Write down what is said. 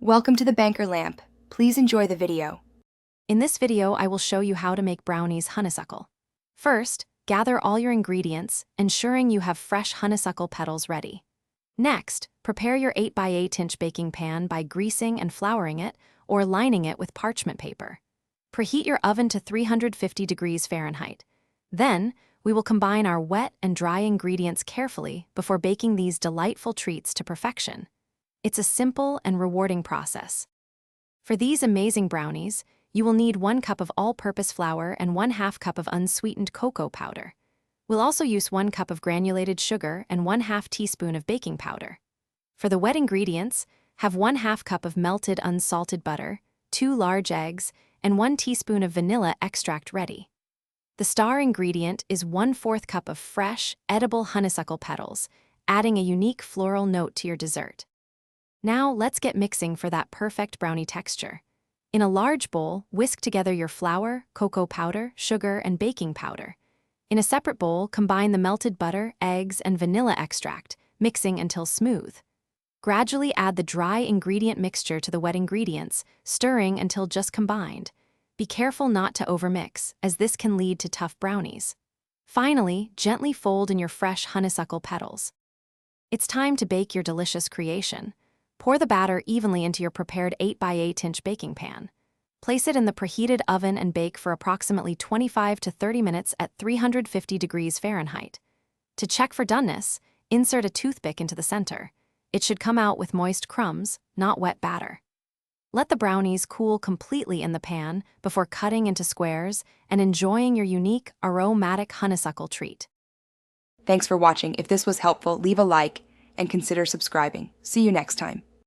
Welcome to the Banker Lamp. Please enjoy the video. In this video, I will show you how to make brownies honeysuckle. First, gather all your ingredients, ensuring you have fresh honeysuckle petals ready. Next, prepare your 8x8-inch baking pan by greasing and flouring it or lining it with parchment paper. Preheat your oven to 350 degrees Fahrenheit. Then, we will combine our wet and dry ingredients carefully before baking these delightful treats to perfection. It's a simple and rewarding process. For these amazing brownies, you will need 1 cup of all-purpose flour and 1/2 cup of unsweetened cocoa powder. We'll also use 1 cup of granulated sugar and 1/2 teaspoon of baking powder. For the wet ingredients, have 1/2 cup of melted unsalted butter, 2 large eggs, and 1 teaspoon of vanilla extract ready. The star ingredient is 1/4 cup of fresh, edible honeysuckle petals, adding a unique floral note to your dessert. Now let's get mixing for that perfect brownie texture. In a large bowl, whisk together your flour, cocoa powder, sugar, and baking powder. In a separate bowl, combine the melted butter, eggs, and vanilla extract, mixing until smooth. Gradually add the dry ingredient mixture to the wet ingredients, stirring until just combined. Be careful not to overmix, as this can lead to tough brownies. Finally, gently fold in your fresh honeysuckle petals. It's time to bake your delicious creation. Pour the batter evenly into your prepared 8x8-inch baking pan. Place it in the preheated oven and bake for approximately 25 to 30 minutes at 350 degrees Fahrenheit. To check for doneness, insert a toothpick into the center. It should come out with moist crumbs, not wet batter. Let the brownies cool completely in the pan before cutting into squares and enjoying your unique, aromatic honeysuckle treat. Thanks for watching. If this was helpful, leave a like and consider subscribing. See you next time.